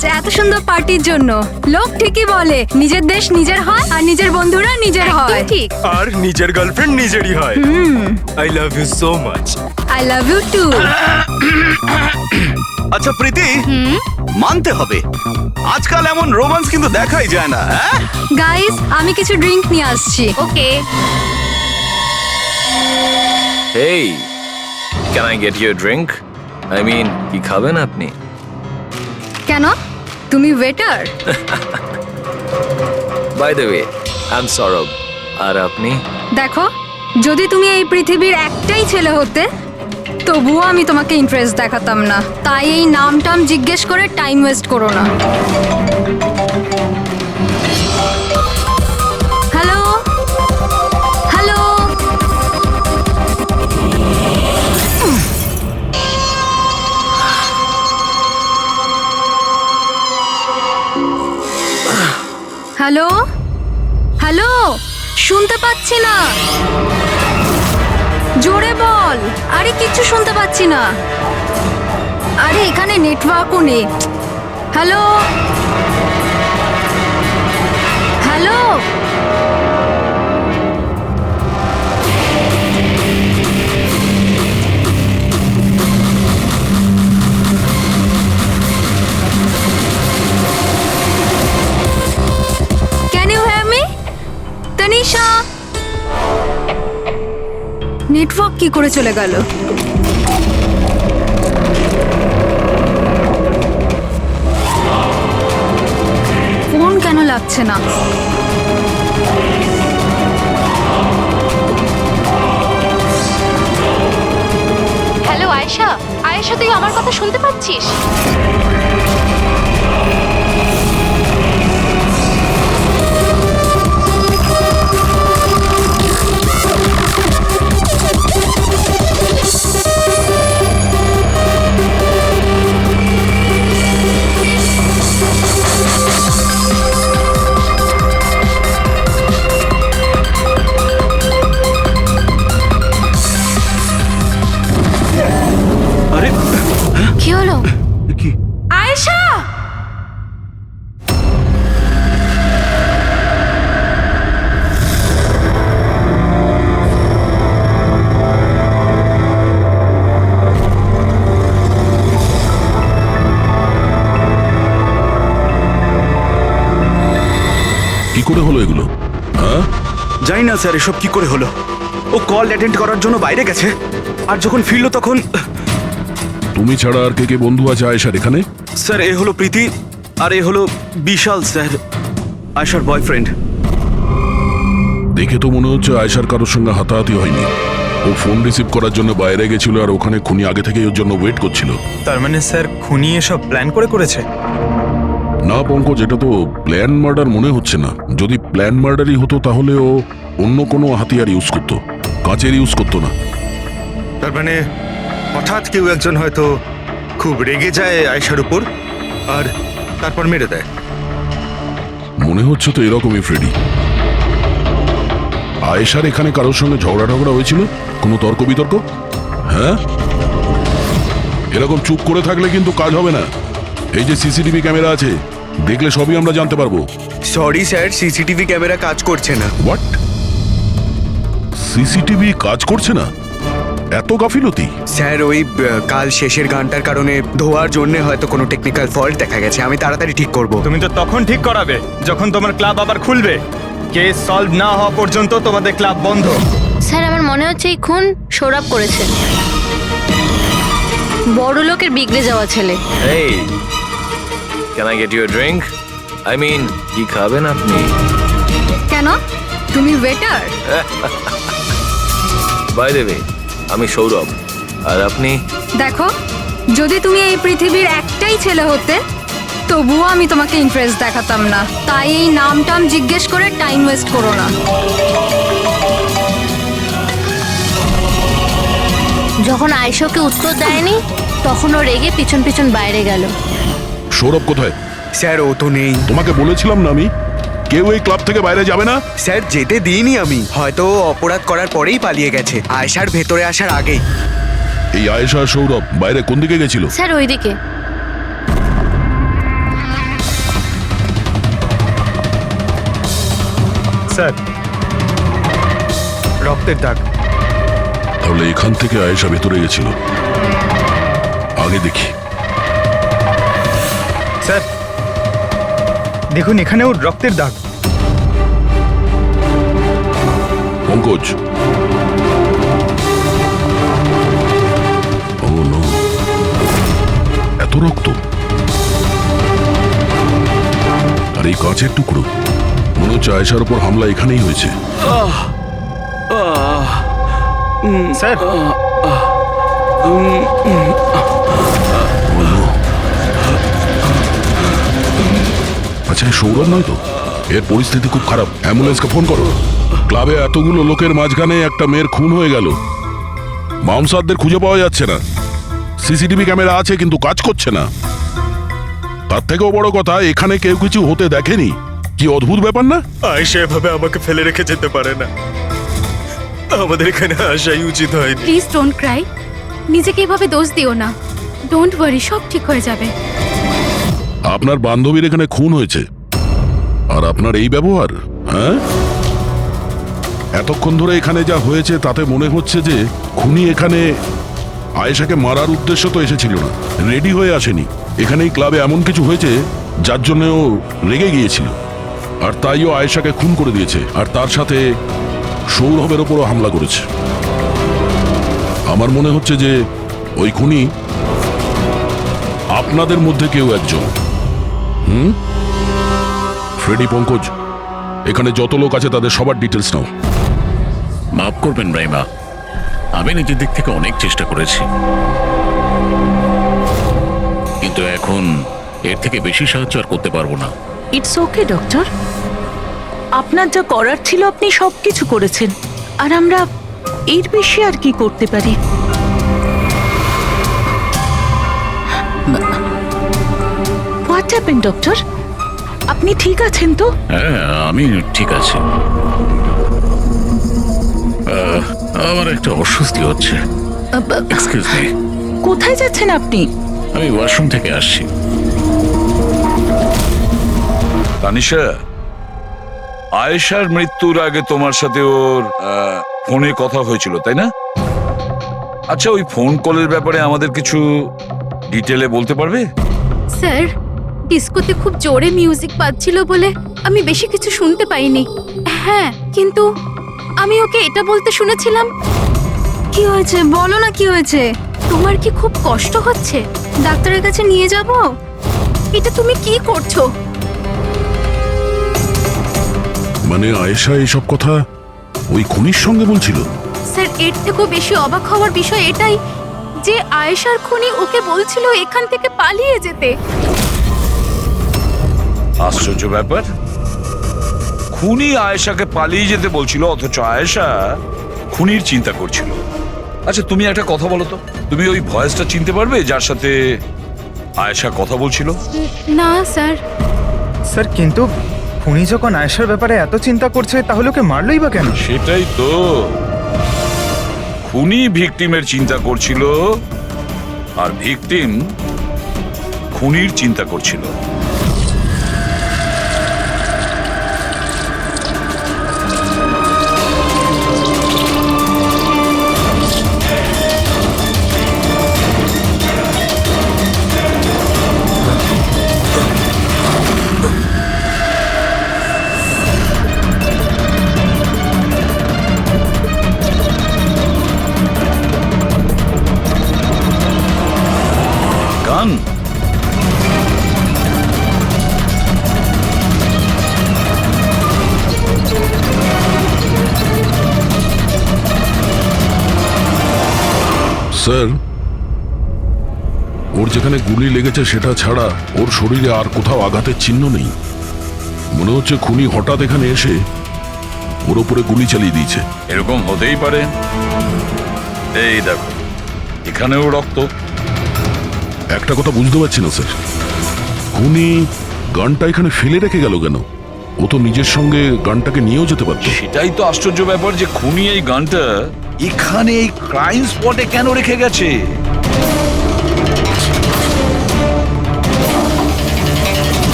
আজ এত সুন্দর পার্টির জন্য। লোক ঠিকই বলে নিজের দেশ নিজের হয় আর নিজের বন্ধুরা নিজের হয়। ঠিক। আর নিজের গার্লফ্রেন্ড নিজেরই হয়। I love you so much. I love you too. আচ্ছা প্রীতি, মানতে হবে আজকাল এমন রোমান্স কিন্তু দেখাই যায় না। গাইস, আমি কিছু ড্রিঙ্ক নিয়ে আসছি। ওকে। Hey, can I get you a drink? I mean, কি খাবেন আপনি? কেন? তুমি waiter? By the way, I'm Saurabh. আর আপনি? দেখো, যদি তুমি এই পৃথিবীর একটাই ছেলে হতে তবুও আমি তোমাকে ইন্টারেস্ট দেখাতাম না। তাই এই নামটাম জিজ্ঞেস করে টাইম ওয়েস্ট করো না। হ্যালো হ্যালো, হ্যালো হ্যালো, শুনতে পাচ্ছি না, জোরে বল। আরে কিচ্ছু শুনতে পাচ্ছি না। আরে এখানে নেটওয়ার্কও নেই। Hello hello, can you hear me? Tanisha, network কি করে চলে গেল? ফোন কেন লাগছে না? হ্যালো আয়েশা, আয়েশা তুই আমার কথা শুনতে পাচ্ছিস? আরে কি হলো? কি? আয়েশা! কি করে হলো এগুলো? হ্যাঁ, জানি না স্যার এসব কি করে হলো। ও কল অ্যাটেন্ড করার জন্য বাইরে গেছে, আর যখন ফিরলো তখন তুমি ছাড়া আর কে কে বন্ধু আছে আয়েশার এখানে? স্যার এ হলো প্রীতি, আর এ হলো বিশাল স্যার, আয়েশার বয়ফ্রেন্ড। দেখে তো মনে হচ্ছে আয়েশার কারোর সঙ্গে হাতাহাতি হয়নি। ও ফোন রিসিভ করার জন্য বাইরে গেছিল আর ওখানে খুনি আগে থেকেই ওর জন্য ওয়েট করছিল। তার মানে স্যার খুনি এসব প্ল্যান করে করেছে? না পঙ্কজ, এটা তো প্ল্যান মার্ডার মনে হচ্ছে না। যদি প্ল্যান মার্ডারই হতো তাহলে ও অন্য কোনো হাতিয়ার ইউজ করতো, কাঁচের ইউজ করতো না। তার মানে হঠাৎ কেউ একজন হয়তো খুব রেগে যায় আয়েশার উপর আর তারপর মেরে দেয়। মনে হচ্ছে তো এরকমই ফ্রেডি। আয়েশার এখানে কারোর সঙ্গে ঝগড়া হয়েছিল? কোনো তর্ক বিতর্ক? হ্যাঁ, এরকম চুপ করে থাকলে কিন্তু কাজ হবে না। এই যে সিসিটিভি ক্যামেরা আছে, দেখলে সবই আমরা জানতে পারবো। সরি স্যার, সিসিটিভি ক্যামেরা কাজ করছে না। হোয়াট? সিসিটিভি কাজ করছে না? এত গাফিলতি? স্যার ওই কাল শেষের গানটার কারণে ধোয়ার জন্য হয়তো কোনো টেকনিক্যাল ফল্ট দেখা গেছে। আমি তাড়াতাড়ি ঠিক করব। তুমি তো তখন ঠিক করাবে যখন তোমার ক্লাব আবার খুলবে। কেস সলভ না হওয়া পর্যন্ত তোমাদের ক্লাব বন্ধ। স্যার আমার মনে হচ্ছে এই খুন সৌরভ করেছে। বড় লোকের বিগড়ে যাওয়া ছেলে। Hey, can I get you a drink? I mean, কি খাবেন আপনি? কেন? তুমি ওয়েটার? By the way, আমি সৌরভ। আর আপনি? দেখো, যদি তুমি এই পৃথিবীর একটাই ছেলে হতে তবুও আমি তোমাকে ইন্টারেস্ট দেখাতাম না। তাই এই নামটাম জিজ্ঞেস করে টাইম ওয়েস্ট করো না। যখন আয়েশাকে উত্তর দেয়নি তখন ও রেগে পিছন পিছন বাইরে গেল। সৌরভ কোথায়? স্যার ও তো নেই। তোমাকে বলেছিলাম না আমি, কেউ এই ক্লাব থেকে বাইরে যাবে না। স্যার যেতে দিইনি আমি। হয়তো ও অপরাধ করার পরেই পালিয়ে গেছে, আয়েশার ভেতরে আসার আগেই। এই আয়েশা আর সৌরভ বাইরে কোন দিকে গেছিল? স্যার ওইদিকে। স্যার রক্তের দাগ। তাহলে এখান থেকে আয়েশা ভেতরে গেছিল। আগে দেখি। স্যার দেখুন এখানেও রক্তের দাগ। পঙ্কজ, ও নো, এত রক্ত! আর এই কাঁচের টুকরো, মনে হচ্ছে আয়েশার উপর হামলা এখানেই হয়েছে। স্যার আচ্ছা এ সৌরভ নয় তো? এর পরিস্থিতি খুব খারাপ, অ্যাম্বুলেন্সকে ফোন করো। ক্লাবে এতগুলো লোকের মাঝখানে একটা মেয়ের খুন হয়ে গেল, মামসাদদের খুঁজে পাওয়া যাচ্ছে না। সিসিটিভি ক্যামেরা আছে কিন্তু কাজ করছে না। তার থেকেও বড় কথা, এখানে কেউ কিছু হতে দেখেনি। কি অদ্ভুত ব্যাপার না? আয়েশা এভাবে আমাকে ফেলে রেখে যেতে পারে না। আমাদের এখানে আসাই উচিত হয়নি। প্লিজ ডোন্ট ক্রাই, নিজেকে এভাবে দোষ দিও না। ডোন্ট ওয়ারি, সব ঠিক হয়ে যাবে। আপনার বান্ধবীর এখানে খুন হয়েছে, আর আপনার এই ব্যবহার? হ্যাঁ, এতক্ষণ ধরে এখানে যা হয়েছে তাতে মনে হচ্ছে যে খুনি এখানে আয়েশাকে মারার উদ্দেশ্য তো এসেছিল না, রেডি হয়ে আসেনি। এখানেই ক্লাবে এমন কিছু হয়েছে যার জন্য ও রেগে গিয়েছিল, আর তাই ও আয়েশাকে খুন করে দিয়েছে, আর তার সাথে সৌরভের ওপরও হামলা করেছে। আমার মনে হচ্ছে যে ওই খুনি আপনাদের মধ্যে কেউ একজন। ফ্রেডি, পঙ্কজ, এখানে যত লোক আছে তাদের সবার ডিটেলস নাও। মাফ করবেন রাইমা, আমি নিজের দিক থেকে অনেক চেষ্টা করেছি, কিন্তু এখন এর থেকে বেশি সাহায্য আর করতে পারবো না। ইটস ওকে ডক্টর, আপনার যা করার ছিল আপনি সবকিছু করেছেন, আর আমরা এর বেশি আর কি করতে পারি? What happen doctor? আপনি ঠিক আছেন তো? হ্যাঁ, আমি ঠিক আছি। আমার একটা অস্বস্তি হচ্ছে। Excuse me. কোথায় যাচ্ছেন আপনি? আমি ওয়াশরুম থেকে আসছি। তানিশা, আয়েশার মৃত্যুর আগে তোমার সাথে ওর ফোনে কথা হয়েছিল তাই না? আচ্ছা, ওই ফোন কলের ব্যাপারে আমাদের কিছু ডিটেলে বলতে পারবে? স্যার, ডিস্কোতে খুব জোরে মিউজিক বাজছিল বলে আমি বেশি কিছু শুনতে পাইনি। হ্যাঁ, কিন্তু আমি ওকে এটা বলতে শুনেছিলাম, কি হয়েছে বলো না, কি হয়েছে? তোমার কি খুব কষ্ট হচ্ছে? ডাক্তারের কাছে নিয়ে যাব? এটা তুমি কি করছো? মানে আয়েশা এইসব কথা ওই খুনির সঙ্গে বলছিল? স্যার, এর থেকেও বেশি অবাক হওয়ার বিষয় এটাই যে আয়েশার খুনি ওকে বলছিল এখান থেকে পালিয়ে যেতে। আশ্চর্য ব্যাপার, খুনি আয়েশাকে পালিয়ে যেতে বলছিল অথচ আয়েশা খুনির চিন্তা করছিল। আচ্ছা, তুমি একটা কথা বলো তো, তুমি ওই ভয়েসটা চিনতে পারবে যার সাথে আয়েশা কথা বলছিল? না স্যার। স্যার কিন্তু খুনি যখন আয়েশার ব্যাপারে এত চিন্তা করছে তাহলে ওকে মারলই বা কেন? সেটাই তো, খুনি ভিকটিমের চিন্তা করছিল আর ভিকটিম খুনির চিন্তা করছিল। গান? স্যার, ওর যেখানে গুলি লেগেছে সেটা ছাড়া ওর শরীরে আর কোথাও আঘাতের চিহ্ন নেই। মনে হচ্ছে খুনি হঠাৎ এখানে এসে ওর উপরে গুলি চালিয়ে দিয়েছে। এরকম হতেই পারে। এই দেখো, এখানেও রক্ত। একটা কথা বুঝতে পারছি না স্যার, খুনি গানটা এখানে ফেলে রেখে গেল কেন? ও তো নিজের সঙ্গে গানটাকে নিয়েও যেতে পারত। সেটাই তো আশ্চর্য ব্যাপার যে খুনি এই গানটা এখানে এই ক্রাইম স্পটে কেন রেখে গেছে?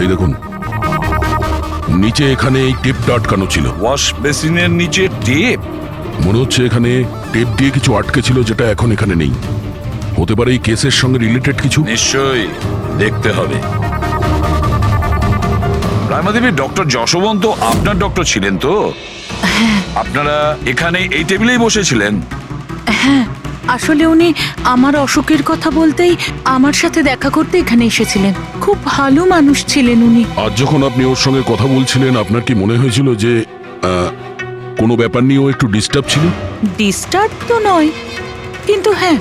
এই দেখুন, নিচে এখানে এই টেপটা আটকানো ছিল। ওয়াশ বেসিনের নিচে টেপ? মনে হচ্ছে এখানে টেপ দিয়ে কিছু আটকে ছিল, যেটা এখন এখানে নেই। হতে পারে এই কেসের সঙ্গে রিলেটেড কিছু। নিশ্চয়ই, দেখতে হবে। রায়মাদেবী, ডক্টর যশবন্ত আপনার ডক্টর ছিলেন তো? আপনারা এখানে এই টেবিলেই বসেছিলেন? হ্যাঁ, আসলে উনি আমার অসুখের কথা বলতেই আমার সাথে দেখা করতে এখানে এসেছিলেন। খুব ভালো মানুষ ছিলেন উনি। আজ যখন আপনি ওর সঙ্গে কথা বলছিলেন, আপনার কি মনে হয়েছিল যে কোনো ব্যাপার নিয়ে ও একটু ডিস্টার্ব ছিল? ডিস্টার্ব তো নয়, কিন্তু হ্যাঁ,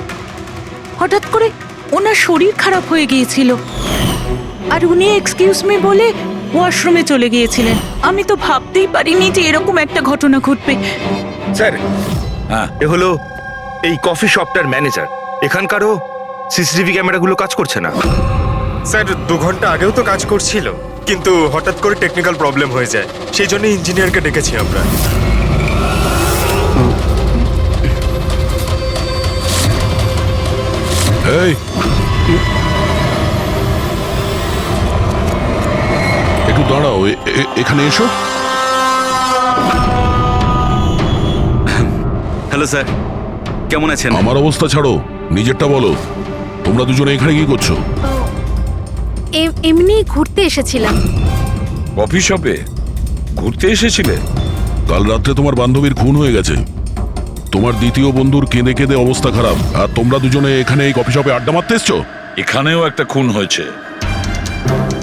হঠাৎ করে ওনার শরীর খারাপ হয়ে গিয়েছিল আর উনি এক্সকিউজ মি বলে ওয়াশরুমে চলে গিয়েছিলেন। আমি তো ভাবতেই পারিনি যে এরকম একটা ঘটনা ঘটবে। স্যার, হ্যাঁ, এ হলো এই কফি শপটার ম্যানেজার। এখানকারও সিসিটিভি ক্যামেরাগুলো কাজ করছে না। স্যার, 2 ঘন্টা আগেও তো কাজ করছিল, কিন্তু হঠাৎ করে টেকনিক্যাল প্রবলেম হয়ে যায়, সেই জন্য ইঞ্জিনিয়ারকে ডেকেছি আমরা। এই, একটু দাঁড়াও, এখানে এসো। হ্যালো স্যার, কেমন আছেন? আমার অবস্থা ছাড়ো, নিজেরটা বলো। তোমরা দুজনে এখানে কি করছো? এমনি ঘুরতে এসেছিলাম। কফি শপে ঘুরতে এসেছিলে? কাল রাত্রে তোমার বান্ধবীর খুন হয়ে গেছে। তোমার দ্বিতীয় বন্ধুর কেঁদে কেঁদে অবস্থা খারাপ, আর তোমরা দুজনে এখানে এই কফি শপে আড্ডা মারতে এসছো। এখানেও একটা খুন হয়েছে।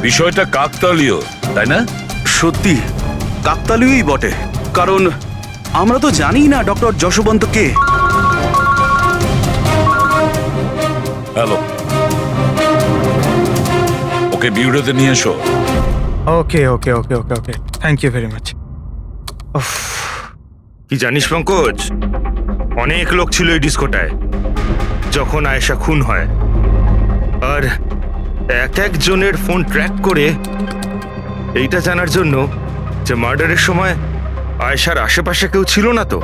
বিষয়টা কাকতালীয়, তাই না? সত্যি কাকতালীয়ই বটে, কারণ আমরা তো জানি না ডক্টর যশবন্ত কে। হ্যালো, ওকে বিউরোতে নিয়ে এসো। ওকে ওকে ওকে ওকে ওকে, থ্যাংক ইউ ভেরি মাচ। কি জানিস পঙ্কজ, অনেক লোক ছিল এই ডিস্কোটায় যখন আয়েশা খুন হয়, আর একজনের ফোন ট্র্যাক করে এইটা জানার জন্য যে মার্ডারের সময় আয়েশার আশেপাশে কেউ ছিল না। তো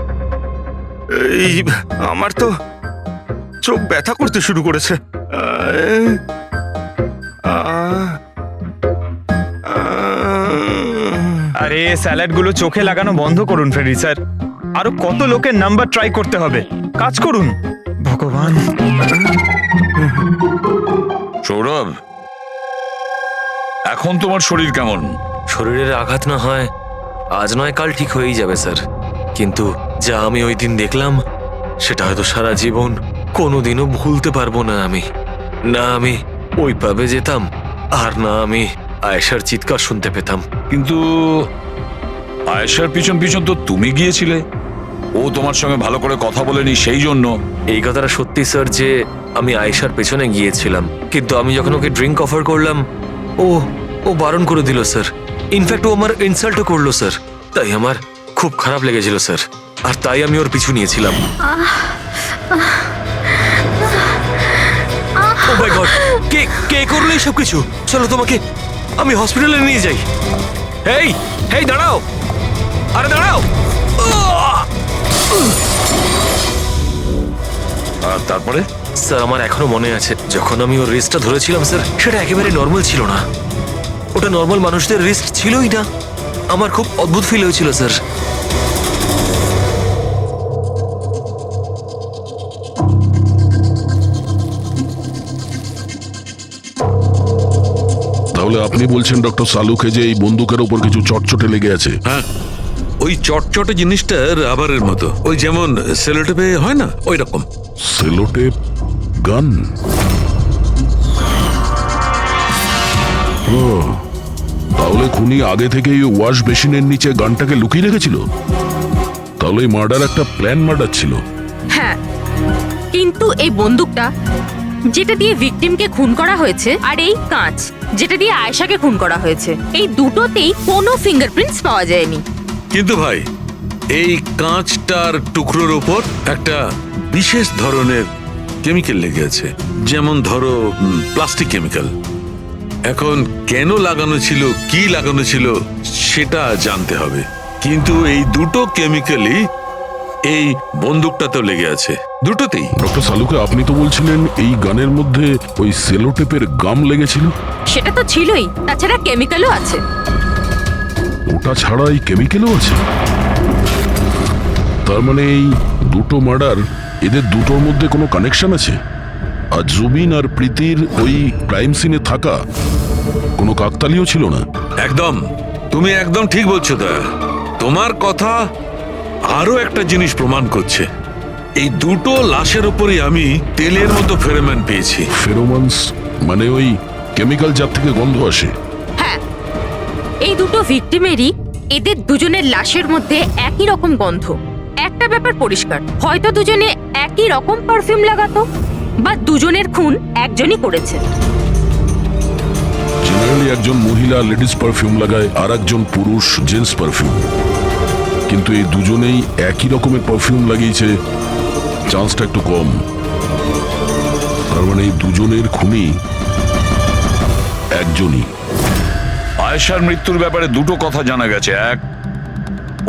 এই আমার তো চোখ ব্যথা করতে শুরু করেছে। আরে স্যালাডগুলো চোখে লাগানো বন্ধ করুন ফ্রেডি স্যার। আরো কত লোকের নাম্বার ট্রাই করতে হবে, কাজ করুন। ভগবান। সৌরভ, এখন তোমার শরীর কেমন? শরীরের আঘাত না হয় আজ নয় কাল ঠিক হয়েই যাবে স্যার, কিন্তু যা আমি ওই দিন দেখলাম সেটা হয়তো সারা জীবন কোনোদিনও ভুলতে পারবো না আমি। না আমি ওই পাবে যেতাম, আর না আমি আয়েশার চিৎকার শুনতে পেতাম। কিন্তু আয়েশার পিছন পিছন তো তুমি গিয়েছিলে, ও তোমার সঙ্গে ভালো করে কথা বলেনি সেই জন্য। এই কথাটা সত্যি স্যার যে আমি আয়েশার পেছনে গিয়েছিলাম, কিন্তু আমি যখন ওকে ড্রিঙ্ক অফার করলাম ও বারণ করে দিল স্যার। ইনফ্যাক্ট ও আমার ইনসাল্টও করলো স্যার। তাই আমার খুব খারাপ লেগেছিল স্যার, আর তাই আমি ওর পিছু নিয়েছিলাম। ও মাই গড, কে করলো এইসব কিছু? চলো তোমাকে আমি হসপিটালে নিয়ে যাই। হেই দাঁড়াও, আরে দাঁড়াও। আর তারপরে? স্যার, আমার এখনো মনে আছে যখন আমি ওর রিস্টটা ধরেছিলাম স্যার, সেটা একেবারে নর্মাল ছিল না। ওটা নর্মাল মানুষদের রিস্ট ছিলই না। আমার খুব অদ্ভুত ফিল হয়েছিল স্যার। তাহলে আপনি বলছেন ডক্টর সালুকে যে এই বন্দুকের ওপর কিছু চটচটে লেগে আছে? হ্যাঁ, ওই চটচটে জিনিসটা রাবারের মতো, ওই যেমন সেলোটেপে হয় না, ওই রকম। সেলোটেপ গান? ও, তাহলে খুনি আগে থেকেই ওয়াশ বেসিনের নিচে গানটাকে লুকিয়ে রেখেছিল। তাহলে এই মার্ডার একটা প্ল্যান মার্ডার ছিল। হ্যাঁ, কিন্তু এই বন্দুকটা যেটা দিয়ে ভিকটিমকে খুন করা হয়েছে, আর এই কাঁচ যেটা দিয়ে আয়েশাকে খুন করা হয়েছে, এই দুটোতেই কোনো ফিঙ্গারপ্রিন্টস পাওয়া যায়নি। কিন্তু ভাই, এই কাঁচটার টুকরোর ওপর একটা বিশেষ ধরনের কেমিক্যাল লেগে আছে, যেমন ধরো প্লাস্টিক কেমিক্যাল। এখন কেন লাগানো ছিল, কি লাগানো ছিল সেটা জানতে হবে, কিন্তু এই দুটো কেমিক্যালই এই বন্দুকটাতেও লেগে আছে, দুটোতেই। ডক্টর সালুকে, আপনি তো বলছিলেন এই গানের মধ্যে ওই সেলোটেপের গাম লেগেছিল। সেটা তো ছিলই, তাছাড়া কেমিক্যালও আছে। ওটা ছাড়া এই কেমিক্যালও আছে? তার মানে এই দুটো মার্ডার, এদের দুটোর মধ্যে কোনো কানেকশন আছে? আর জুবিন আর প্রীতির ওই ক্রাইম সিনে থাকা কোনো কাকতালীয় ছিল না? একদম, তুমি একদম ঠিক বলছো দয়া। তোমার কথা আরো একটা জিনিস প্রমাণ করছে, এই দুটো লাশের উপরই আমি তেলের মতো ফেরোমন পেয়েছি। ফেরোমনস মানে ওই কেমিক্যাল যার থেকে গন্ধ আসে? হ্যাঁ, এই দুটো ভিকটিমেরই এদের দুজনের লাশের মধ্যে একই রকম গন্ধ। একটা ব্যাপার পরিষ্কার, হয়তো দুজনে একই রকম পারফিউম লাগাতো, বা দুজনের খুন একজনই করেছে। জেনারেলি একজন মহিলা লেডিস পারফিউম লাগায়, আর একজন পুরুষ জেন্টস পারফিউম। কিন্তু এই দুজনেই একই রকমের পারফিউম লাগিয়েছে, চান্সটা একটু কম। তার মানে এই দুজনের খুনি একজনই। আয়েশার মৃত্যুর ব্যাপারে দুটো কথা জানা গেছে। এক,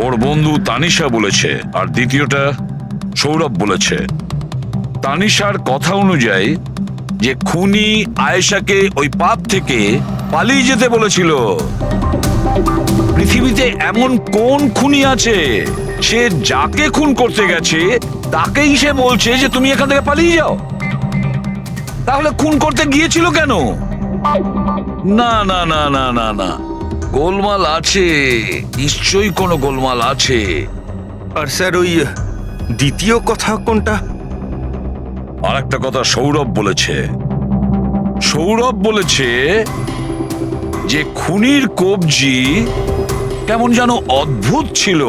ওর বন্ধু তানিশা বলেছে, আর দ্বিতীয়টা সৌরভ বলেছে। তানিশার কথা অনুযায়ী যে খুনি আয়েশাকে ওই পাপ থেকে পালিয়ে যেতে বলেছিল। পৃথিবীতে এমন কোন খুনি আছে সে যাকে খুন করতে গেছে তাকেই সে বলছে যে তুমি এখান থেকে পালিয়ে যাও? তাহলে খুন করতে গিয়েছিল কেন? না না না না না না, গোলমাল আছে, নিশ্চয়ই কোনো গোলমাল আছে। আর স্যার ওই দ্বিতীয় কথা কোনটা? আর একটা কথা সৌরভ বলেছে। সৌরভ বলেছে যে খুনির কবজি কেমন যেন অদ্ভুত ছিল,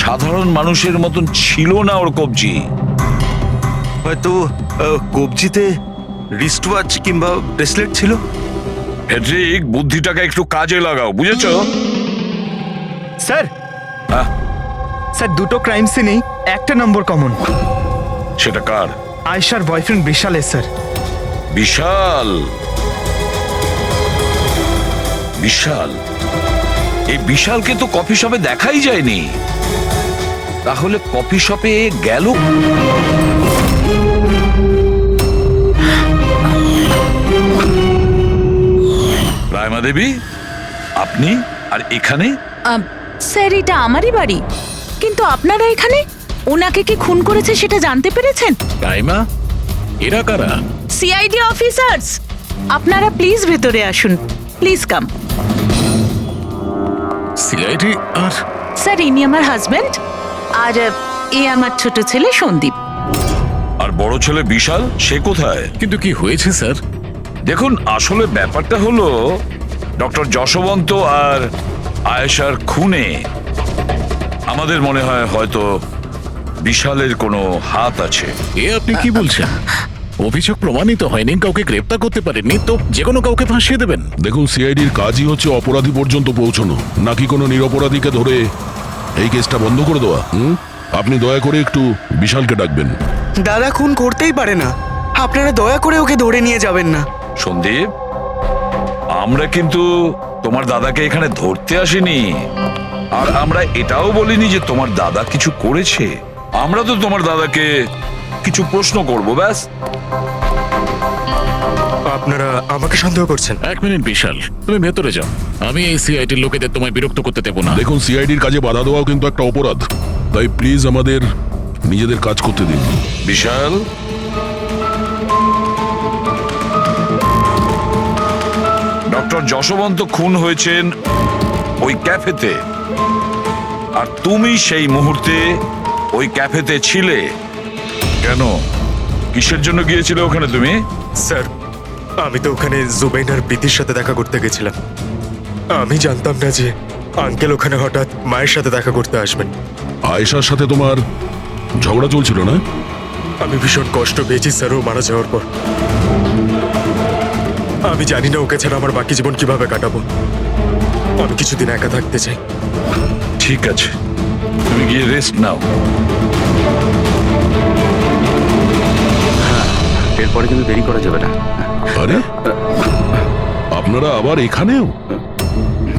সাধারণ মানুষের মতন ছিল না ওর কবজি। হয়তো কবজিতে রিস্ট ওয়াচ কিংবা ব্রেসলেট ছিল। ফেডরিক, বুদ্ধিটাকে একটু কাজে লাগাও, বুঝেছো? স্যার, হ্যাঁ? স্যার দুটো ক্রাইম সিনেই একটা নম্বর কমন। সেটা কার? আয়েশার বয়ফ্রেন্ড বিশালের স্যার। বিশাল? বিশাল? এই বিশালকে তো কফি শপে দেখাই যায়নি, তাহলে কফি শপে গেল? রায়মা দেবী, আপনি আর এখানে? স্যার, এটা আমারই বাড়ি, কিন্তু আপনারা এখানে? ওনাকে কি খুন করেছে সেটা জানতে পেরেছেন? রাইমা, এরা কারা? CID officers. আপনারা প্লিজ ভেতরে আসুন, প্লিজ কাম। সিআইডি? আর স্যার, ইনি আমার হাজবেন্ড, আর এ আমার ছোট ছেলে সন্দীপ। আর বড় ছেলে বিশাল, সে কোথায়? কিন্তু কি হয়েছে স্যার? দেখুন, আসলে ব্যাপারটা হলো ডক্টর যশবন্ত আর আয়েশার খুনে আমাদের মনে হয় হয়তো বিশালের কোনো হাত আছে। এ আপনি কি বলছেন? অভিযোগ প্রমাণিত হয়নি, কাউকে গ্রেপ্তার করতে পারেননি, তো যে কোনো কাউকে ফাঁসিয়ে দেবেন? দেখুন, সিআইডির কাজই হচ্ছে অপরাধী পর্যন্ত পৌঁছানো, নাকি কোনো নিরপরাধীকে ধরে এই কেসটা বন্ধ করে দেওয়া। আপনি দয়া করে একটু বিশালকে ডাকবেন। দাদা খুন করতেই পারে না, আপনারা দয়া করে ওকে ধরে নিয়ে যাবেন না। সন্দীপ, আমরা কিন্তু তোমার দাদাকে এখানে ধরতে আসিনি, আর আমরা এটাও বলিনি যে তোমার দাদা কিছু করেছে। আমরা তো তোমার দাদাকে কিছু প্রশ্ন করব, ব্যাস। আপনারা আমাকে সন্দেহ করছেন? এক মিনিট বিশাল, তুমি ভেতরে যাও, আমি এই সিআইডির লোকেদের তোমায় বিরক্ত করতে দেবো না। দেখুন, সিআইডির কাজে বাধা দেওয়াও কিন্তু একটা অপরাধ, তাই প্লিজ আমাদের নিজেদের কাজ করতে দিন। বিশাল, ডক্টর যশবন্ত খুন হয়েছেন ওই ক্যাফেতে, আর তুমি সেই মুহূর্তে ওই ক্যাফেতে ছিলে। কেন, কিসের জন্য গিয়েছিলে ওখানে তুমি? স্যার, আমি তো ওখানে জুবাইন আর প্রীতির সাথে দেখা করতে গেছিলাম। আমি জানতাম না যে আঙ্কেল ওখানে হঠাৎ মায়ের সাথে দেখা করতে আসবেন। আয়েশার সাথে তোমার ঝগড়া চলছিল না? আমি ভীষণ কষ্ট পেয়েছি স্যার ও মারা যাওয়ার পর। আমি জানি না ওকে ছাড়া আমার বাকি জীবন কিভাবে কাটাবো। আমি কিছুদিন একা থাকতে চাই। ঠিক আছে, তুমি গিয়ে রেস্ট নাও। এরপরে কিন্তু দেরি করা যাবে না। আরে, আপনারা আবার এখানেও?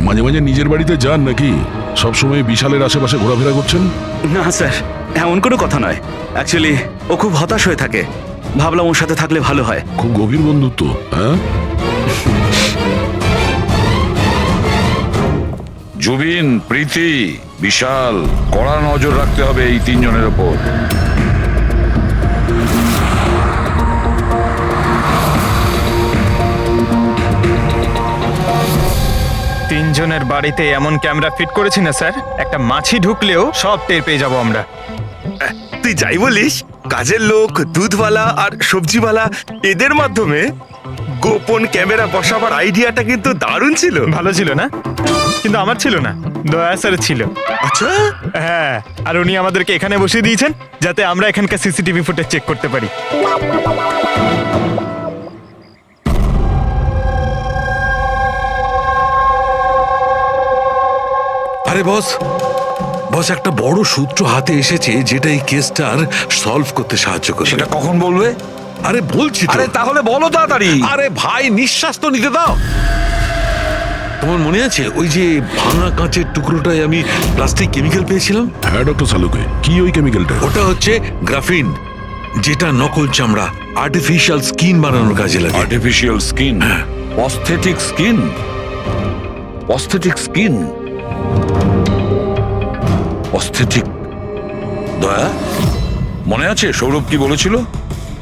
মাঝে মাঝে নিজের বাড়িতে যান নাকি? সবসময় বিশালের আশেপাশে ঘোরাফেরা করছেন? না স্যার, এমন কোনো কথা নয়। অ্যাকচুয়ালি ও খুব হতাশ হয়ে থাকে, ভাবলাম ওর সাথে থাকলে ভালো হয়। খুব গভীর বন্ধুত্ব, হ্যাঁ? জুবিন, প্রীতি, বিশাল, কড়া নজর রাখতে হবে এই তিনজনের ওপর। তিনজনের বাড়িতে এমন ক্যামেরা ফিট করেছি না স্যার, একটা মাছি ঢুকলেও সব টের পেয়ে যাবো আমরা। তুই যাই বলিস, কাজের লোক, দুধওয়ালা আর সবজিওয়ালা এদের মাধ্যমে গোপন ক্যামেরা বসাবার আইডিয়াটা কিন্তু দারুণ ছিল। ভালো ছিল না? কিন্তু আমার ছিল না, দয়া স্যার ছিল। আচ্ছা, হ্যাঁ, আর উনি আমাদেরকে এখানে বসিয়ে দিয়েছেন যাতে আমরা এখানকার সিসিটিভি ফুটেজ চেক করতে পারি। আরে বস, বস একটা বড় সূত্র হাতে এসেছে যেটা এই কেসটার সলভ করতে সাহায্য করবে। সেটা কখন বলবে? আরে বলছি তো। আরে তাহলে বলো তাড়াতাড়ি। আরে ভাই, নিঃশ্বাস তো নিতে দাও। তোমার মনে আছে ওই যে ভাঙা কাঁচের টুকরোটায় আমি প্লাস্টিক কেমিক্যাল পেয়েছিলাম? হ্যাঁ ডক্টর সালুকে, কি ওই কেমিক্যালটা? ওটা হচ্ছে গ্রাফিন, যেটা নকল চামড়া, আর্টিফিশিয়াল স্কিন বানানোর কাজে লাগে। Artificial skin, aesthetic skin, aesthetic skin, aesthetic. দয়া, মনে আছে সৌরভ কি বলেছিল?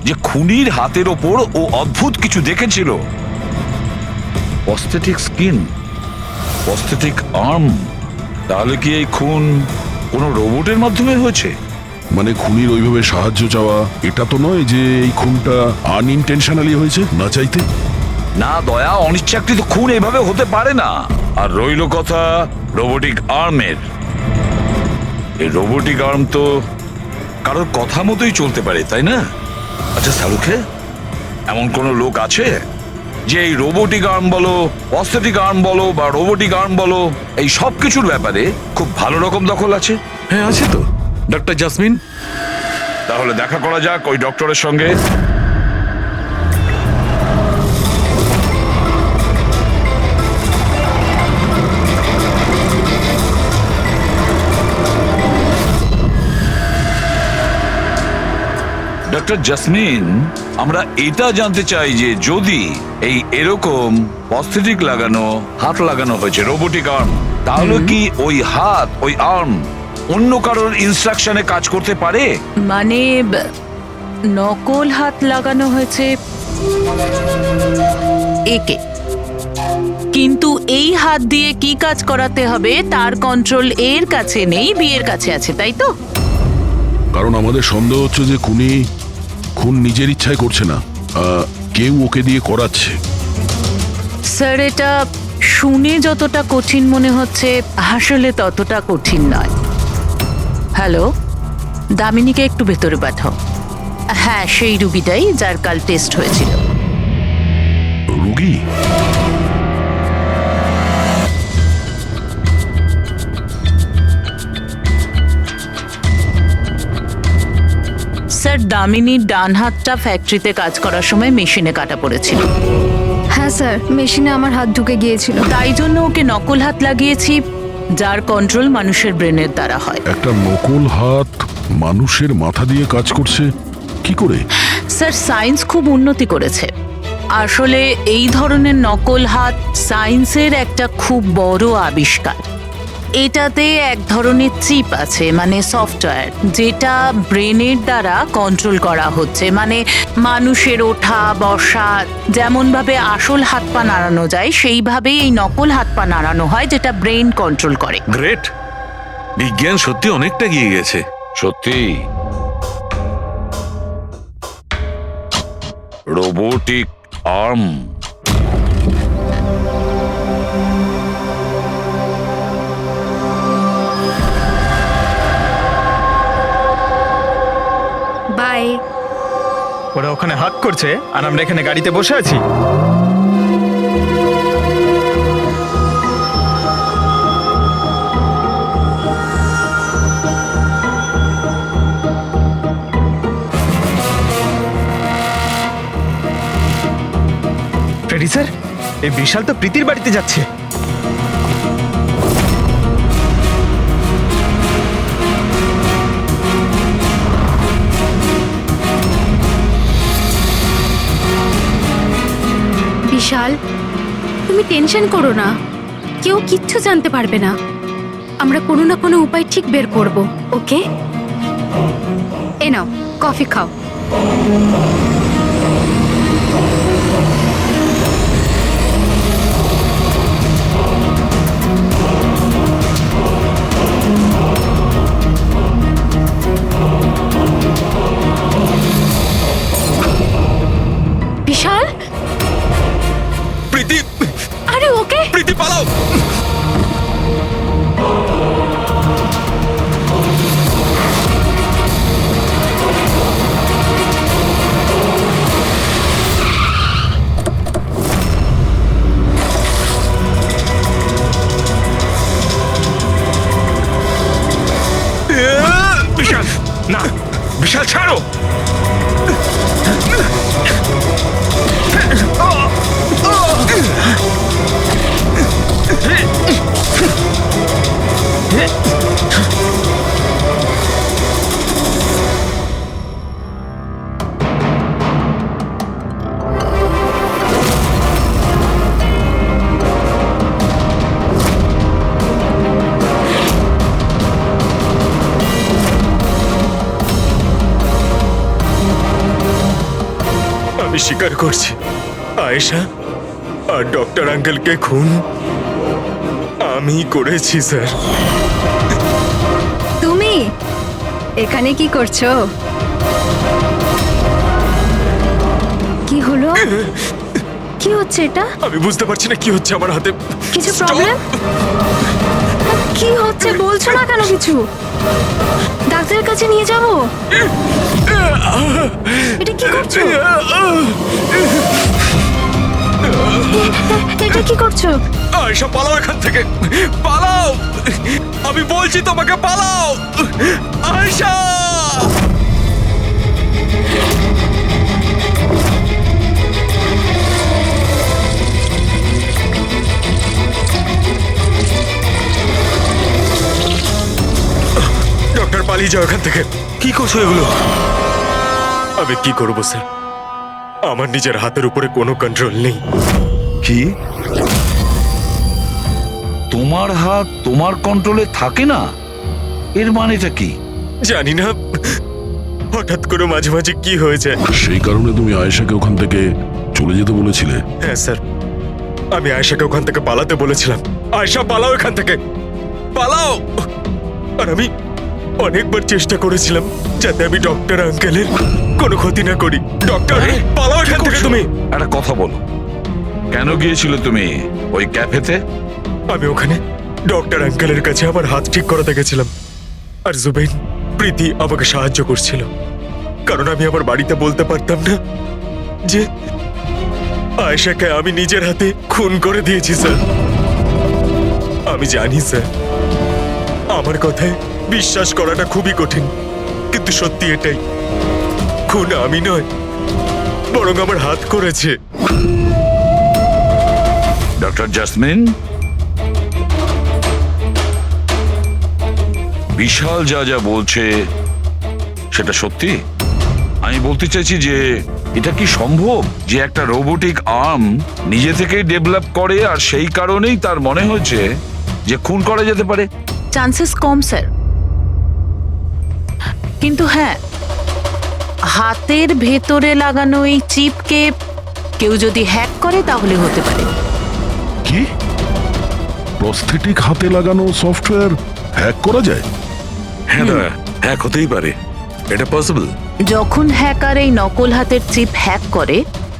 যে খুনির হাতের ওপর ও অদ্ভুত কিছু দেখেছিল। Aesthetic skin, aesthetic arm. তাহলে কি এই খুন কোনো রোবটের মাধ্যমে হয়েছে? মানে খুনির ওইভাবে সাহায্য চাওয়া এটা তো নয় যে এই খুনটা আনইনটেনশনালি হয়েছে, না চাইতে? না দয়া, অনিচ্ছাকৃত খুন এভাবে হতে পারে না। আর রইল কথা রোবোটিক আর্মের। এই রোবোটিক আর্ম তো কারোর কথা মতোই চলতে পারে, তাই না? আচ্ছা সালুকে, এমন কোন লোক আছে যে এই রোবোটিক আর্ম বলো, অস্থেটিক আর্ম বলো বা রোবোটিক আর্ম বলো, এই সব কিছুর ব্যাপারে খুব ভালো রকম দখল আছে? হ্যাঁ আছে তো, ডক্টর জাসমিন। তাহলে দেখা করা যাক ওই ডক্টরের সঙ্গে। ডক্টর জাসমিন, আমরা এটা জানতে চাই যে যদি এই এরকম প্রস্থেটিক লাগানো হাত লাগানো হয়েছে রোবোটিক আর্ম, তাহলে কি ওই হাত, ওই আর্ম অন্য কারোর ইনস্ট্রাকশনে কাজ করতে পারে? মানে নকল হাত লাগানো হয়েছে একে, কিন্তু এই হাত দিয়ে কি কাজ করাতে হবে তার কন্ট্রোল এর কাছে নেই, বিয়ের কাছে আছে, তাই তো? কারণ আমাদের সন্দেহ হচ্ছে যে খুন নিজের ইচ্ছায় করছে না, কেউ ওকে দিয়ে করাচ্ছে। স্যার, এটা শুনে যতটা কঠিন মনে হচ্ছে আসলে ততটা কঠিন নয়। হ্যালো, দামিনীকে একটু ভেতরে পাঠাও। হ্যাঁ, সেই রুগীটাই যার কাল টেস্ট হয়েছিল। রুগী? স্যার, দামিনীর ডান হাতটা ফ্যাক্টরিতে কাজ করার সময় মেশিনে কাটা পড়েছিল। হ্যাঁ স্যার, মেশিনে আমার হাত ঢুকে গিয়েছিল। তাই জন্য ওকে নকল হাত লাগিয়েছি, যার কন্ট্রোল মানুষের ব্রেনের দ্বারা হয়। একটা নকল হাত মানুষের মাথা দিয়ে কাজ করছে কি করে? স্যার, সায়েন্স খুব উন্নতি করেছে। আসলে এই ধরনের নকল হাত সায়েন্সের একটা খুব বড় আবিষ্কার। এটাতে এক ধরনের চিপ আছে, মানে সফটওয়্যার, যেটা ব্রেনের দ্বারা কন্ট্রোল করা হচ্ছে। মানে মানুষের ওঠা বসা যেমনভাবে আসল হাত পা নাড়ানো যায়, সেইভাবেই এই নকল হাত পা নাড়ানো হয়, যেটা ব্রেন কন্ট্রোল করে। গ্রেট, বিজ্ঞান সত্যি অনেকটা এগিয়ে গেছে। সত্যি রোবোটিক আর্ম। বাই। ওরা ওখানে হাক করছে আর আমরা এখানে গাড়িতে বসে আছি। ফ্রেডি স্যার, এই বিশাল তো প্রীতির বাড়িতে যাচ্ছে। বিশাল, তুমি টেনশন করো না, কেউ কিচ্ছু জানতে পারবে না। আমরা কোনো না কোনো উপায় ঠিক বের করব, ওকে? এ নাও কফি খাও। বিশাল, প্রীতি, আরে ওকে। প্রীতি পালাও। বিশাল, না, বিশাল ছাড়ো। আমি স্বীকার করছি, আয়েশা আর ডক্টর আঙ্কেলকে খুন আমি করেছি স্যার। তুমি এখানে কি করছো? কি হলো? কি হচ্ছে এটা? আমি বুঝতে পারছি না কি হচ্ছে আমার হাতে। কিছু Stop! প্রবলেম? কি হচ্ছে বলছো না কেন কিছু? ডাক্তারের কাছে নিয়ে যাব? এটা কি করছো? এটা কি করছো? আয়েশা পালাও এখান থেকে, পালাও! আমি বলছি তোমাকে পালাও, আয়েশা! ডক্টর পালিয়ে যাও এখান থেকে। কি করছো এগুলো? আমি কি করব স্যার? আমার নিজের হাতের উপরে কোনো কন্ট্রোল নেই। কি তোমার হাত তোমার কন্ট্রোলে থাকে না? এর মানেটা কি? জানি না, হঠাৎ করে মাঝে মাঝে কি হয়ে যায়। সেই কারণে তুমি আয়েশাকে ওখান থেকে চলে যেতে বলেছিলে? হ্যাঁ স্যার, আমি আয়েশাকে ওখান থেকে পালাতে বলেছিলাম। আয়েশা পালাও এখান থেকে, পালাও! আর আমি অনেকবার চেষ্টা করেছিলাম যাতে আমি ডক্টর আঙ্কেলের কোনো ক্ষতি না করি। ডক্টর, পালাও এখান থেকে তুমি। একটা কথা বলো, কেন গিয়েছিলে তুমি ওই ক্যাফেতে? আমি ওখানে ডক্টর আঙ্কেলের কাছে আমার হাত ঠিক করাতে গেছিলাম, আর জুবেইন, প্রীতি আমাকে সাহায্য করছিল, কারণ আমি আমার বাড়িতে বলতে পারতাম না যে আয়েশাকে আমি নিজের হাতে খুন করে দিয়েছি স্যার। আমি জানি স্যার, আমার কথায় বিশ্বাস করাটা খুবই কঠিন, কিন্তু সত্যি এটাই, খুন আমি নয়, বরং আমার হাত করেছে। ডক্টর জাসমিন, বিশাল যা যা বলছে সেটা সত্যি? আমি বলতে চাইছি যে এটা কি সম্ভব যে একটা রোবোটিক আর্ম নিজে থেকেই ডেভেলপ করে আর সেই কারণেই তার মনে হয়েছে যে খুন করা যেতে পারে? চান্সেস কম স্যার, কিন্তু হ্যাঁ, হাতের ভেতরে লাগানো এই চিপকে কেউ যদি হ্যাক করে তাহলে হতে পারে। কি প্রস্থেটিক হাতে লাগানো সফটওয়্যার হ্যাক করা যায়? হ্যাঁ দাদা, হ্যাক হতেই পারে, এটা পসিবল। যখন হ্যাকার এই নকল হাতের চিপ হ্যাক করে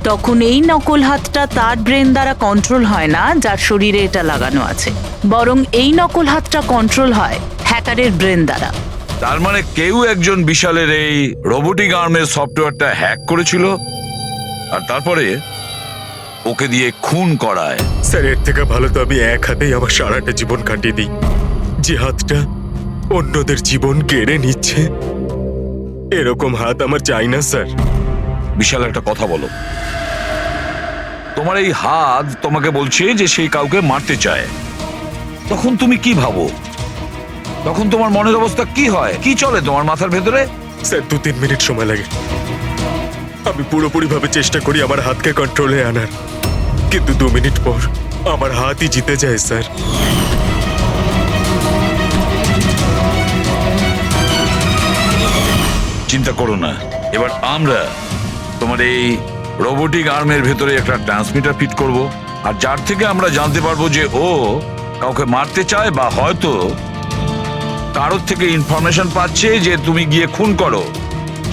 তখন এই নকল হাতটা তার ব্রেন দ্বারা কন্ট্রোল হয় না যার শরীরে এটা লাগানো আছে, বরং এই নকল হাতটা কন্ট্রোল হয় হ্যাকারের ব্রেন দ্বারা। তার মানে কেউ একজন বিশালের এই রোবোটিক আর্মের সফটওয়্যারটা হ্যাক করেছিল আর তারপরে ওকে দিয়ে খুন করায়। স্যার, এর থেকে ভালো তো আমি এক হাতেই আমার সারাটা জীবন কাটিয়ে দিই। যে হাতটা অন্যদের জীবন কেড়ে নিচ্ছে, এরকম হাত আমার চাই না স্যার। বিশাল, একটা কথা বলো, তোমার এই হাত তোমাকে বলছে যে সেই কাউকে মারতে চায়, তখন তুমি কি ভাবো? তখন তোমার মনের অবস্থা কি হয়? কি চলে তোমার মাথার ভেতরে? স্যার, 2-3 মিনিট সময় লাগে। আমি পুরোপুরি ভাবে চেষ্টা করি আমার হাতকে কন্ট্রোলে আনার, কিন্তু 2 মিনিট পর আমার হাতই জিতে যায় স্যার। চিন্তা করো না, এবার আমরা তোমার এই রোবোটিক আর্মের ভেতরে একটা ট্রান্সমিটার ফিট করব, আর যার থেকে আমরা জানতে পারবো যে ও কাউকে মারতে চায় বা হয়তো কারোর থেকে ইনফরমেশন পাচ্ছে যে তুমি গিয়ে খুন করো,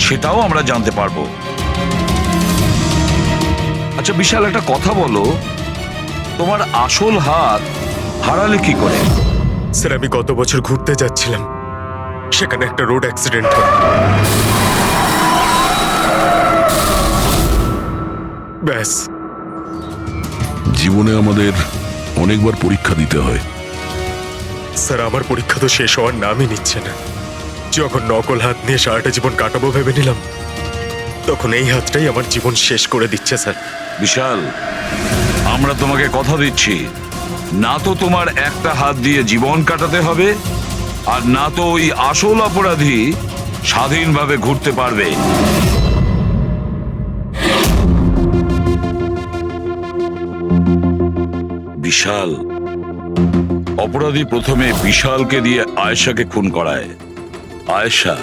সেটাও আমরা জানতে পারবো। আচ্ছা বিশাল, একটা কথা বলো, তোমার আসল হাত হারালে কি করে? স্যার আমি গত বছর ঘুরতে যাচ্ছিলাম, সেখানে একটা রোড অ্যাক্সিডেন্ট হয়। ব্যাস। জীবনে আমাদের অনেকবার পরীক্ষা দিতে হয়। স্যার আমার পরীক্ষা তো শেষ হওয়ার নামই নিচ্ছে না। যখন নকল হাত নিয়ে সারাটা জীবন কাটাবো ভেবে নিলাম, তখন এই হাতটাই আমার জীবন শেষ করে দিচ্ছে স্যার। বিশাল, আমরা তোমাকে কথা দিচ্ছি, না তো তোমার একটা হাত দিয়ে জীবন কাটাতে হবে, আর না তো ওই আসল অপরাধী স্বাধীনভাবে ঘুরতে পারবে। বিশাল, অপরাধী প্রথমে বিশালকে দিয়ে আয়েশাকে খুন করায়। আয়েশা,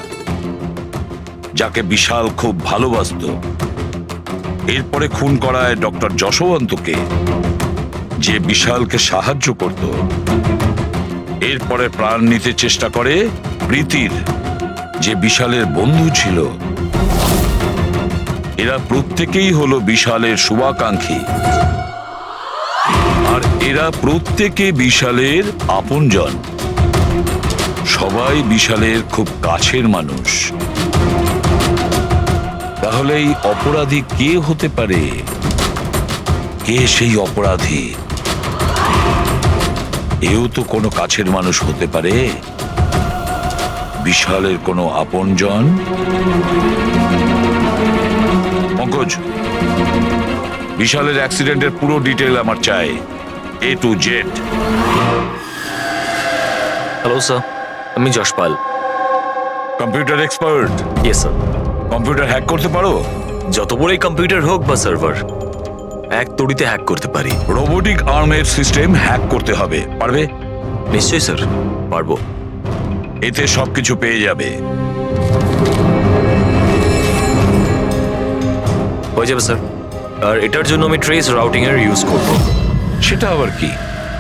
যাকে বিশাল খুব ভালোবাসতো, এরপরে খুন করায় ডক্টর যশবন্তকে, যে বিশালকে সাহায্য করত। এরপরে প্রাণ নিতে চেষ্টা করে প্রীতির, যে বিশালের বন্ধু ছিল। এরা প্রত্যেকেই হলো বিশালের শুভাকাঙ্ক্ষী, আর এরা প্রত্যেকে বিশালের আপনজন। সবাই বিশালের খুব কাছের মানুষ। তাহলে এই অপরাধী কে হতে পারে? কে সেই অপরাধী? এও তো কোনো কাছের মানুষ হতে পারে, বিশালের কোনো আপনজন। পঙ্কজ, বিশালের অ্যাক্সিডেন্টের পুরো ডিটেল আমার চাই, A to Z। Hello sir, আমি Jaspal. Computer expert? Yes sir. Computer hack করতে পারো? যত বড়ই কম্পিউটার হোক বা সার্ভার, এক তড়িতে হ্যাক করতে পারি। রোবোটিক আর্মের সিস্টেম হ্যাক করতে হবে, পারবে? নিশ্চয়ই স্যার, পারবো। এতে সবকিছু পেয়ে যাবে। হয়ে যাবে স্যার। আর এটার জন্য আমি ট্রেস রাউটিং এর ইউজ করব। সেটা আবার কি?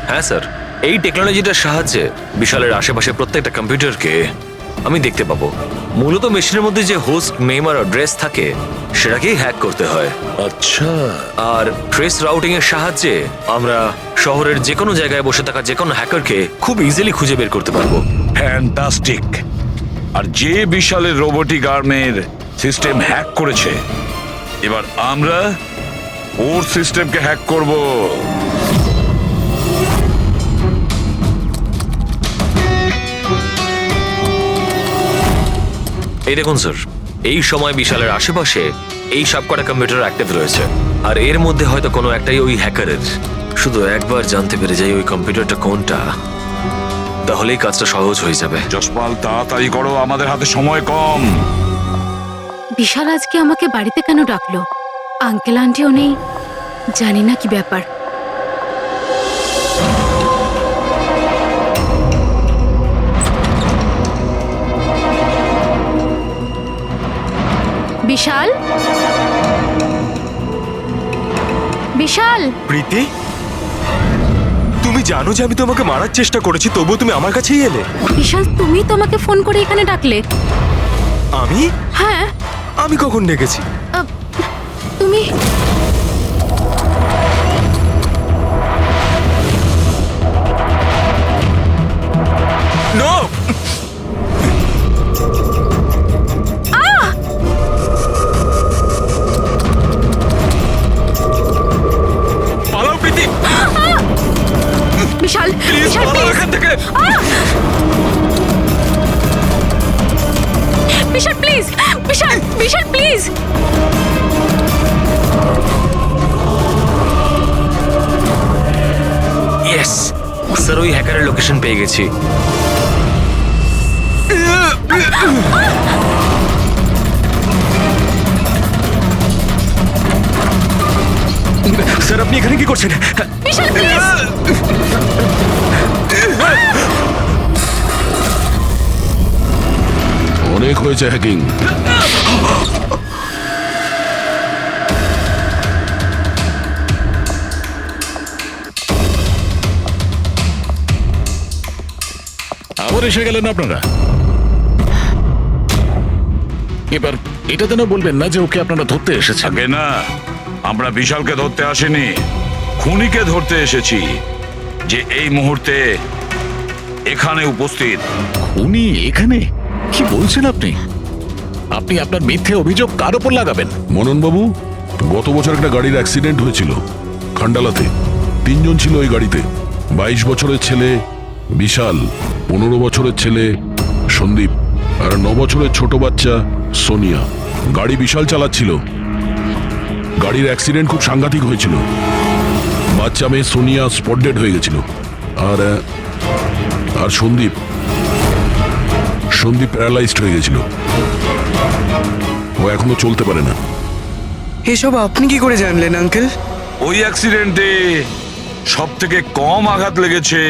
হ্যাঁ স্যার, এই টেকনোলজিটার সাহায্যে বিশালের আশেপাশে প্রত্যেকটা কম্পিউটারকে আমি দেখতে পাবো। মূলত মেশিনের মধ্যে যে হোস্ট নেম আর অ্যাড্রেস থাকে সেটাকেই হ্যাক করতে হয়। আচ্ছা। আর ট্রেস রাউটিং এর সাহায্যে আমরা শহরের যে কোনো জায়গায় বসে থাকা যে কোনো হ্যাকারকে খুব ইজিলি খুঁজে বের করতে পারবো। ফ্যান্টাস্টিক। আর যে বিশালের রোবোটিক আর্মের সিস্টেম হ্যাক করেছে, এবার আমরা ওর সিস্টেমকে হ্যাক করব। এই দেখুন স্যার, এই সময় বিশালের আশেপাশে এই সবকটা কম্পিউটার অ্যাক্টিভ রয়েছে, আর এর মধ্যে হয়তো কোনো একটাই ওই হ্যাকারের। শুধু একবার জানতে পেরে যাই ওই কম্পিউটারটা কোনটা, তাহলেই কাজটা সহজ হয়ে যাবে। যশপাল, তাড়াতাড়ি করো, আমাদের হাতে সময় কম। বিশাল আজকে আমাকে বাড়িতে কেন ডাকলো? আঙ্কেল আন্টিও নেই, জানি না কি ব্যাপার। বিশাল, বিশাল। প্রীতি, তুমি জানো যে আমি তোমাকে মারার চেষ্টা করেছি, তবুও তুমি আমার কাছেই এলে। বিশাল, তুমি তো আমাকে ফোন করে এখানে ডাকলে। আমি? হ্যাঁ। আমি কখন ডেকেছি? তুমি নো! পালাও প্রীতি! বিশাল, প্লিজ বিশাল, পালাও এখান থেকে! Vishal please, Vishal, Vishal please. Yes sir, ওই হ্যাকারের লোকেশন পেয়ে গেছি। স্যার আপনি এখানে কি করছেন? বিশাল প্লিজ। অনেক হয়েছে হ্যাকিং। আবার এসে গেলেন আপনারা। এবার এটা যেন বলবেন না যে ওকে আপনারা ধরতে এসেছেন। আগে না, আমরা বিশালকে ধরতে আসিনি, খুনিকে ধরতে এসেছি, যে এই মুহূর্তে এখানে উপস্থিত। উনি এখানে? কি বলছেন আপনি? আপনি আপনার মিথ্যে অভিযোগ কার ওপর লাগাবেন? মনন বাবু, গত বছর একটা গাড়ির অ্যাক্সিডেন্ট হয়েছিল খান্ডালাতে। 3 জন ছিল ওই গাড়িতে। 22 বছরের ছেলে বিশাল, 15 বছরের ছেলে সন্দীপ, আর 9 বছরের ছোট বাচ্চা সোনিয়া। গাড়ি বিশাল চালাচ্ছিল। গাড়ির অ্যাক্সিডেন্ট খুব সাংঘাতিক হয়েছিল। বাচ্চা মেয়ে সোনিয়া স্পট ডেড হয়ে গেছিল। আর আর সন্দীপ প্যারালাইজড হয়ে গেছিল। ও এখনো চলতে পারে না। এসব আপনি কি করে জানলেন আঙ্কেল? ওই অ্যাক্সিডেন্টে সব থেকে কম আঘাত লেগেছে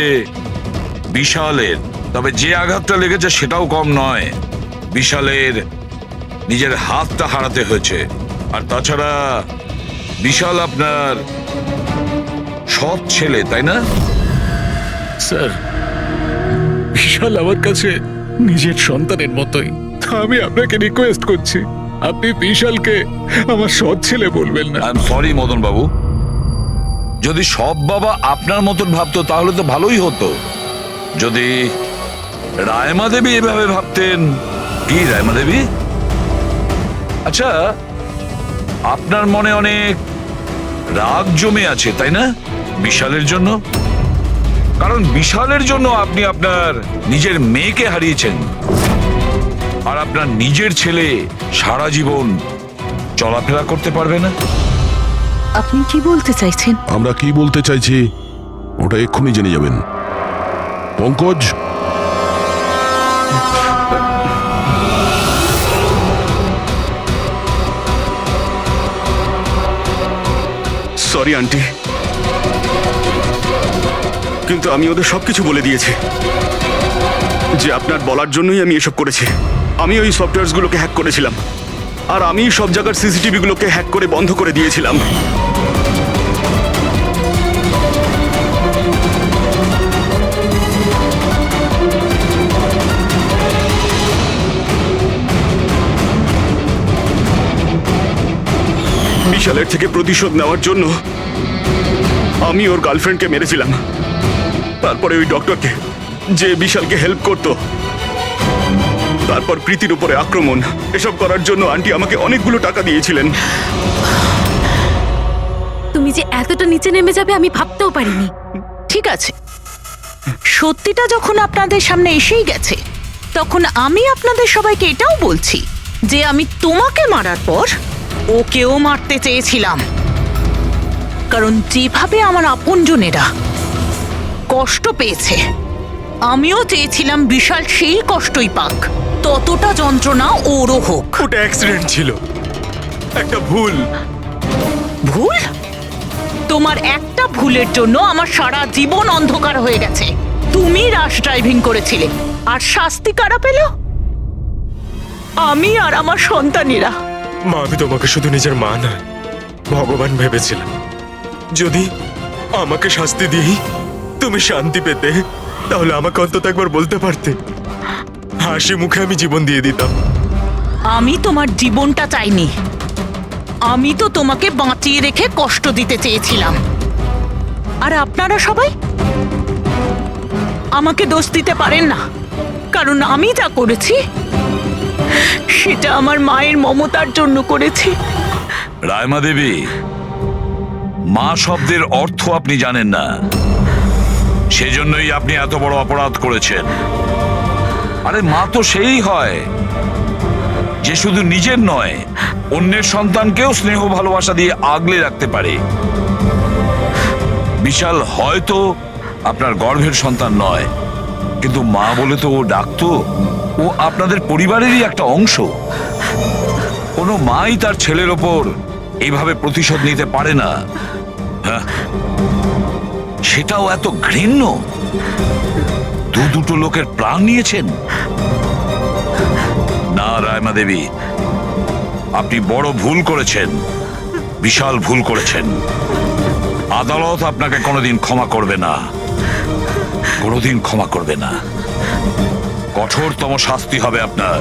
বিশালের, তবে যে আঘাতটা লেগেছে সেটাও কম নয়। বিশালের নিজের হাতটা হারাতে হয়েছে। আর তাছাড়া বিশাল আপনার সৎ ছেলে, তাই না? স্যার, বিশাল আমার কাছে নিজের সন্তানের মতোই। আমি আপনাকে রিকোয়েস্ট করছি, আপনি বিশালকে আমার সৎ ছেলে বলবেন না। আই এম সরি মদন বাবু, যদি সব বাবা আপনার মতন ভাবতো তাহলে তো ভালোই হতো। যদি রায়মা দেবী এভাবে ভাবতেন। কি রায়মা দেবী? আচ্ছা, আপনার মনে অনেক রাগ জমে আছে, তাই না, বিশালের জন্য? কারণ বিশালের জন্য আপনি আপনার নিজের মেয়েকে হারিয়েছেন, আর আপনার নিজের ছেলে সারা জীবন চলাফেরা করতে পারবে না। আপনি কি বলতে চাইছেন? আমরা কি বলতে চাইছি ওটা এক্ষুনি জেনে যাবেন। পঙ্কজ, সরি আন্টি, কিন্তু আমি ওদের সবকিছু বলে দিয়েছি যে আপনার বলার জন্যই আমি এসব করেছি। আমি ওই সফটওয়্যারগুলোকে হ্যাক করেছিলাম, আর আমি সব জায়গার সিসিটিভিগুলোকে হ্যাক করে বন্ধ করে দিয়েছিলাম। বিশালের থেকে প্রতিশোধ নেওয়ার জন্য আমি ওর গার্লফ্রেন্ডকে মেরেছিলাম। তারপরে ওই ডক্টরকে, যে বিশালকে হেল্প করতো, তারপর প্রীতির উপরে আক্রমণ। এসব করার জন্য আন্টি আমাকে অনেকগুলো টাকা দিয়েছিলেন। তুমি যে এতটা নিচে নেমে যাবে আমি ভাবতেও পারিনি। ঠিক আছে, সত্যিটা যখন আপনাদের সামনে এসেই গেছে, তখন আমি আপনাদের সবাইকে এটাও বলছি যে আমি তোমাকে মারার পর ওকেও মারতে চেয়েছিলাম। কারণ যেভাবে আমার আপনজনেরা কষ্ট পেয়েছে, আমিও চেয়েছিলাম বিশাল সেই কষ্টই পাক, ততটা যন্ত্রণা ওরও হোক। ওটা অ্যাক্সিডেন্ট ছিল, একটা ভুল। ভুল? তোমার একটা ভুলের জন্য আমার সারা জীবন অন্ধকার হয়ে গেছে। তুমি রাশ ড্রাইভিং করেছিলে, আর শাস্তি কারা পেল? আমি আর আমার সন্তানেরা। মা, আমি তোমাকে শুধু নিজের মা না, ভগবান ভেবেছিলাম। যদি আমাকে শাস্তি দিয়েই তুমি শান্তি পেতে, তাহলে আমাকে অন্তত একবার বলতে পারতে। হাসি মুখে আমি জীবন দিয়ে দিতাম। আমি তোমার জীবনটা চাইনি, আমি তো তোমাকে বাঁচিয়ে রেখে কষ্ট দিতে চেয়েছিলাম। আর আপনারা সবাই আমাকে দোষ দিতে পারেন না, কারণ আমি যা করেছি সেটা আমার মায়ের মমতার জন্য করেছি। রায়মা দেবী, মা শব্দের অর্থ আপনি জানেন না, সেজন্যই আপনি এত বড় অপরাধ করেছেন। আরে মা তো সেই হয় যে শুধু নিজের নয়, অন্যের সন্তানকেও স্নেহ ভালোবাসা দিয়ে আগলে রাখতে পারে। বিশাল হয়তো আপনার গর্ভের সন্তান নয়, কিন্তু মা বলে তো ও ডাকতো। ও আপনাদের পরিবারেরই একটা অংশ। কোনো মাই তার ছেলের ওপর এইভাবে প্রতিশোধ নিতে পারে না। হ্যাঁ সেটাও এত ঘৃণ্য, দুটো লোকের প্রাণ নিয়েছেন। না রায়মা দেবী, আপনি বড় ভুল করেছেন, বিশাল ভুল করেছেন। আদালত আপনাকে কোনোদিন ক্ষমা করবে না, কোনোদিন ক্ষমা করবে না। কঠোরতম শাস্তি হবে আপনার।